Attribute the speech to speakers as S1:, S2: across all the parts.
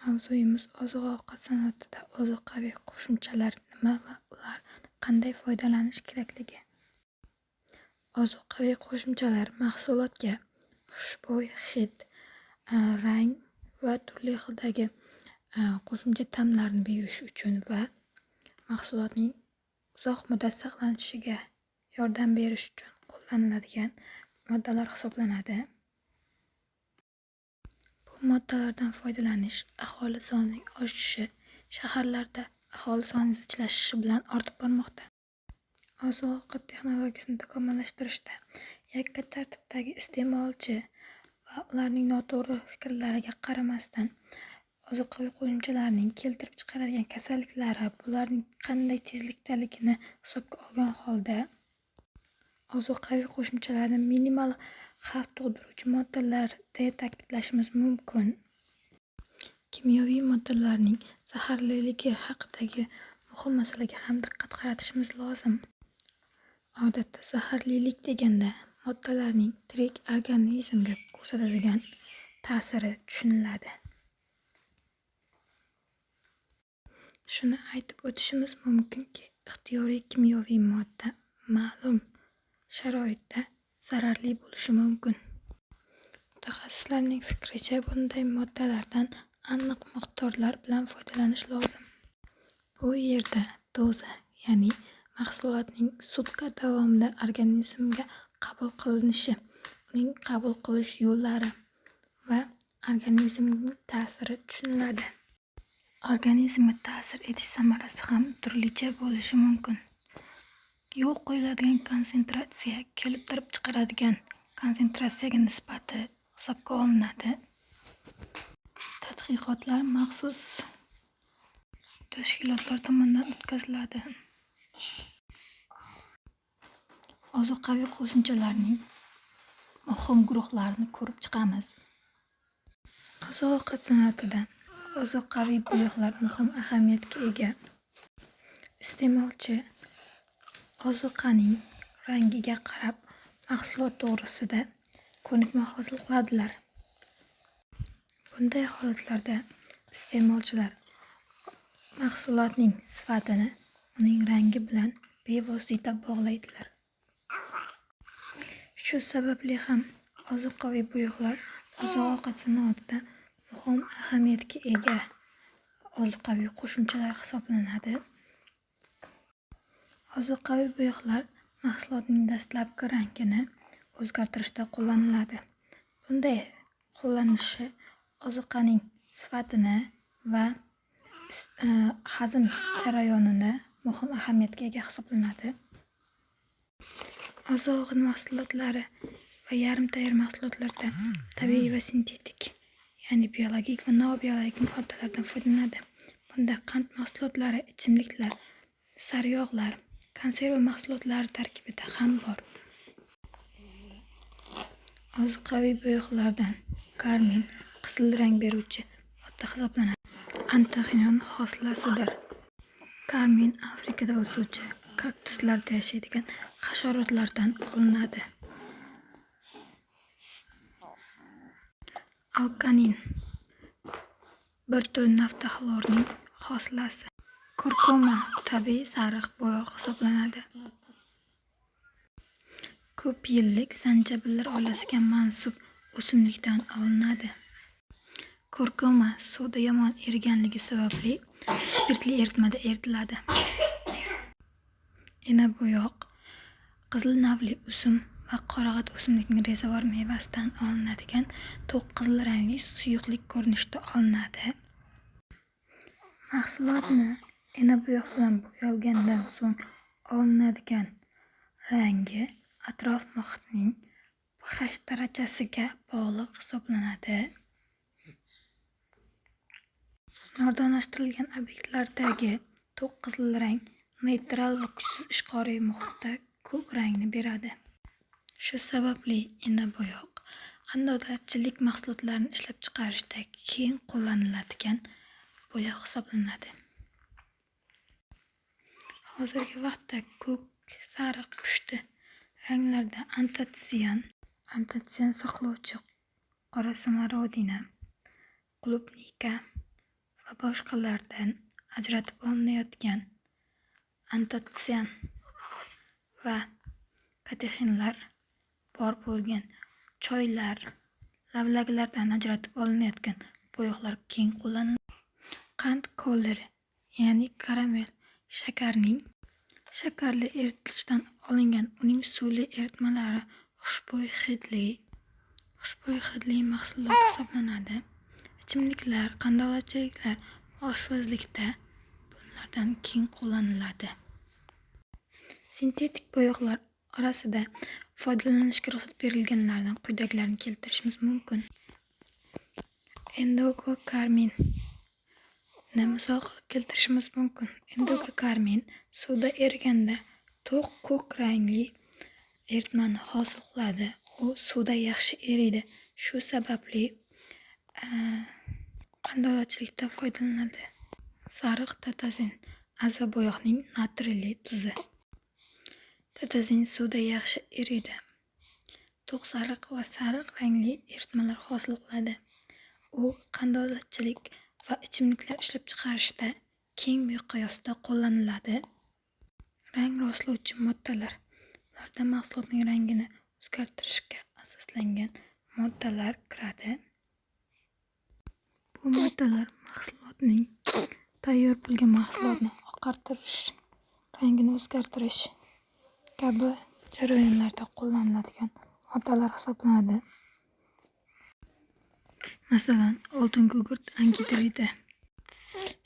S1: Mavzuyimiz oziq-ovqat sanoatida ozuqaviy qo'shimchalar nima va ulardan qanday foydalanish kerakligi. Ozuqaviy qo'shimchalar mahsulotga xushbo'y hid, rang va turli xildagi qo'shimcha ta'mlarni berish uchun va mahsulotning uzoq muddat saqlanishiga yordam berish uchun qo'llaniladigan moddalar hisoblanadi. Bu moddalardan foydalanish aholi sonining oshishi, shaharlarda aholi soni zichlashishi bilan ortib bormoqda. Oziq-ovqat texnologiyasini takomillashtirishda yakka tartibdagi iste'molchi va ularning noto'g'ri fikrlariga qaramasdan ozuqaviy qo'shimchalarning keltirib chiqaradigan kasalliklari, bularning qanday tezlikdaligini hisobga olgan holda ozuqaviy qo'shimchalarni minimal xavf tug'diruvchi moddalar deya ta'kidlashimiz mumkin. Kimyoviy moddalarning zaharliligi haqidagi muhim masalaga ham diqqat qaratishimiz lozim. Odatda zaharlilik deganda moddalarning tirik organizmga ko'rsatadigan ta'siri tushuniladi. Shuni aytib o'tishimiz mumkinki, ixtiyoriy kimyoviy modda ma'lum sharoitda zararli bo'lishi mumkin. Mutaxassislarning fikricha, bunday moddalardan aniq miqdorlar bilan foydalanish lozim. Bu yerda doza, ya'ni mahsulotning sutka davomida organizmga qabul qilinishi, uning qabul qilish yo'llari va organizmning ta'siri tushuniladi. Organizmga ta'sir etish samarasi ham turlicha bo'lishi mumkin. Yo'l qo'yiladigan konsentratsiya keltirib chiqaradigan konsentratsiyaga nisbati hisobga olinadi. Tadqiqotlar maxsus tashkilotlar tomonidan o'tkaziladi. Ozuqaviy qo'shimchalarning muhim guruhlarini ko'rib chiqamiz. Oziq-ovqat sanoatida ozuqaviy bo'yoqlar muhim ahamiyatga ega. Iste'molchi ozuqaning rangiga qarab mahsulot to'g'risida ko'nikma hosil qiladilar. Bunday holatlarda iste'molchilar mahsulotning sifatini uning rangi bilan bevosita bog'laydilar. Shu sababli ham ozuqaviy bo'yoqlar oziq-ovqat sanoatida muhim ahamiyatga ega ozuqaviy qo'shimchalar hisoblanadi. Ozuqaviy bo'yoqlar mahsulotning dastlabki rangini o'zgartirishda qo'llaniladi. Bunday qo'llanishi ozuqaning sifatini va hazm jarayonini muhim ahamiyatga ega hisoblanadi. Oziq-ovqat mahsulotlari va yarim tayyor mahsulotlarda tabiiy va sintetik, ya'ni biologik va nobiologik moddalardan foydalanadi. Bunda qand mahsulotlari, ichimliklar, sariyog'lar, konserva mahsulotlari tarkibida ham bor. Ozuqaviy bo'yoqlardan karmin qizil rang beruvchi modda hisoblanadi. Antoxinon hosilasidir. Karmin Afrikada o'suvchi kaktuslarda yashaydigan hasharotlardan olinadi. Alkanin bir tur naftaxlorning hosilasi. Kurkuma tabiiy sariq bo'yoq hisoblanadi. Ko'p yillik zanjabillar oilasiga mansub o'simlikdan olinadi. Kurkuma suvda yomon eriganligi sababli spirtli eritmada eritiladi. Enaboyoq qizil navli o'sim va qorag'at o'simlikning rezavor mevasidan olinadigan to'q qizil rangli suyuqlik ko'rinishida olinadi. Mahsulotni enaboyoq bilan bo'yalgandan so'ng olinadigan rangi atrof muhitning pH darajasiga bog'liq hisoblanadi. Nordonlashtirilgan obyektlardagi to'q qizil rang neytral va kuchsiz ishqoriy muhitda ko'k rangni beradi. Shu sababli enaboyoq qandolatchilik mahsulotlarini ishlab chiqarishda keng qo'llaniladigan bo'yoq hisoblanadi. Hozirgi vaqtda ko'k, sariq, pushti ranglarda antotsian saqlovchi qora samarodina, klubnika, va boshqalardan ajratib olinayotgan antotsion va katexinlar bor bo'lgan choylar, lavlaglardan ajratib olinayotgan bo'yoqlar keng qo'llaniladi. Qand kollari, ya'ni karamel shakarning shakarli eritilishdan olingan uning suvli eritmalari xushbo'y hidli mahsulot hisoblanadi. Ichimliklar, qandolatchiliklar va oshpazlikda bunlardan keng qo'llaniladi. Sintetik bo'yoqlar orasida foydalanishga ruxsat berilganlardan quyidagilarni keltirishimiz mumkin. Endokokarmin misol qilib keltirishimiz mumkin. Endokokarmin suvda eriganda to'q ko'k rangli eritmani hosil qiladi. U suvda yaxshi eriydi. Shu sababli qandolatchilikda foydalaniladi. Sariq tatazin aza bo'yoqning natriyli tuzi. Tatazin suvda yaxshi eriydi. To'q sariq va sariq rangli eritmalar hosil qiladi. U qandolatchilik va ichimliklar ishlab chiqarishda keng miqyosda qo'llaniladi. Rang rostlovchi moddalar. Ularda mahsulotning rangini o'zgartirishga asoslangan moddalar kiradi. Bu moddalar tayyor bo'lgan mahsulotni oqartirish, rangini o'zgartirish kabi jarayonlarda qo'llaniladigan moddalar hisoblanadi. Masalan, oltin gugurt angidridi,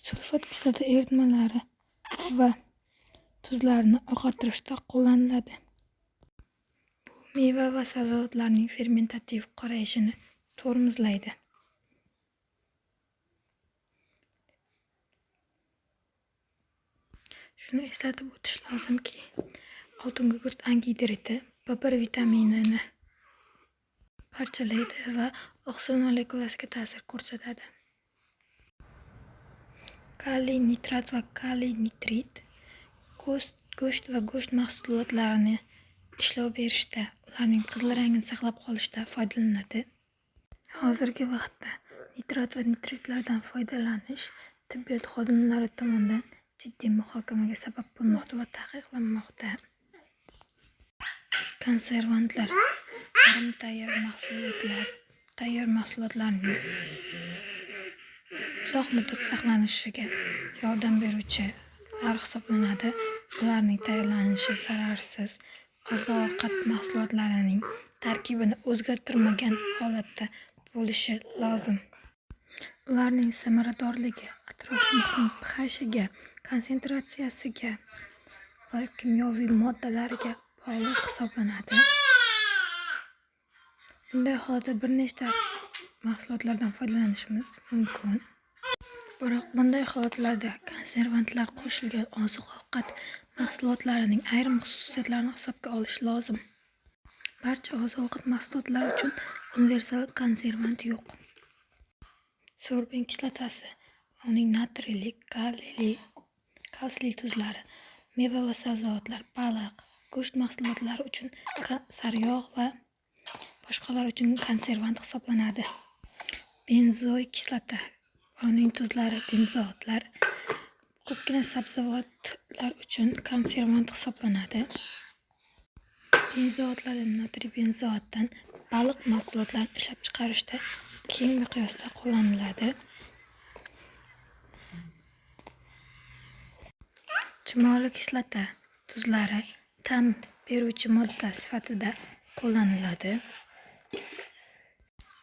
S1: sulfat kislota eritmalari va tuzlarni oqartirishda qo'llaniladi. Bu meva va sabzavotlarning fermentativ qorayishini tormozlaydi. Shuni eslatib o'tish lozimki, oltin gugurt angidridi B1 vitaminini parchalaydi va oqsil molekulasiga ta'sir ko'rsatadi. Kaliy nitrat va kaliy nitrit go'sht va go'sht mahsulotlarini ishlov berishda, ularning qizil rangini saqlab qolishda foydalaniladi. Hozirgi vaqtda nitrat va nitritlardan foydalanish tibbiyot xodimlari tomonidan jiddiy muhokamaga sabab bo'lmoqda va taqiqlanmoqda. Konservantlar tayyor mahsulotlarning uzoq muddat saqlanishiga yordam beruvchilar hisoblanadi. Ularning tayyorlanishi zararsiz oziq-ovqat mahsulotlarining tarkibini o'zgartirmagan holatda bo'lishi lozim. Ularning samaradorligi atrof muhitning pH'iga, konsentratsiyasiga va kimyoviy moddalariga bog'liq hisoblanadi. Bunday holatda bir nechta mahsulotlardan foydalanishimiz mumkin. Biroq bunday holatlarda konservantlar qo'shilgan oziq-ovqat mahsulotlarining ayrim xususiyatlarini hisobga olish lozim. Barcha oziq-ovqat mahsulotlari uchun universal konservant yo'q. Sorbin kislotasi va uning natriyli, kalsiyli tuzlari meva va sabzavotlar, baliq, go'sht mahsulotlari uchun saryog' va boshqalar uchun konservant hisoblanadi. Benzoik kislota va uning tuzlari, benzoatlar ko'pgina sabzavotlar uchun konservant hisoblanadi. Benzoatlardan natriy benzoatdan baliq mahsulotlarini ishlab chiqarishda keng miqyosda qo'llaniladi. Chumoli kislota tuzlari ta'm beruvchi modda sifatida qo'llaniladi.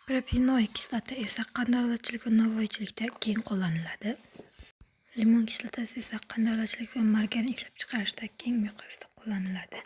S1: Propenoik kislota esa qandolatchilik va novvoychilikda keng qo'llaniladi. Limon kislotasi esa qandolatchilik va margarin ishlab chiqarishda keng miqyosda qo'llaniladi.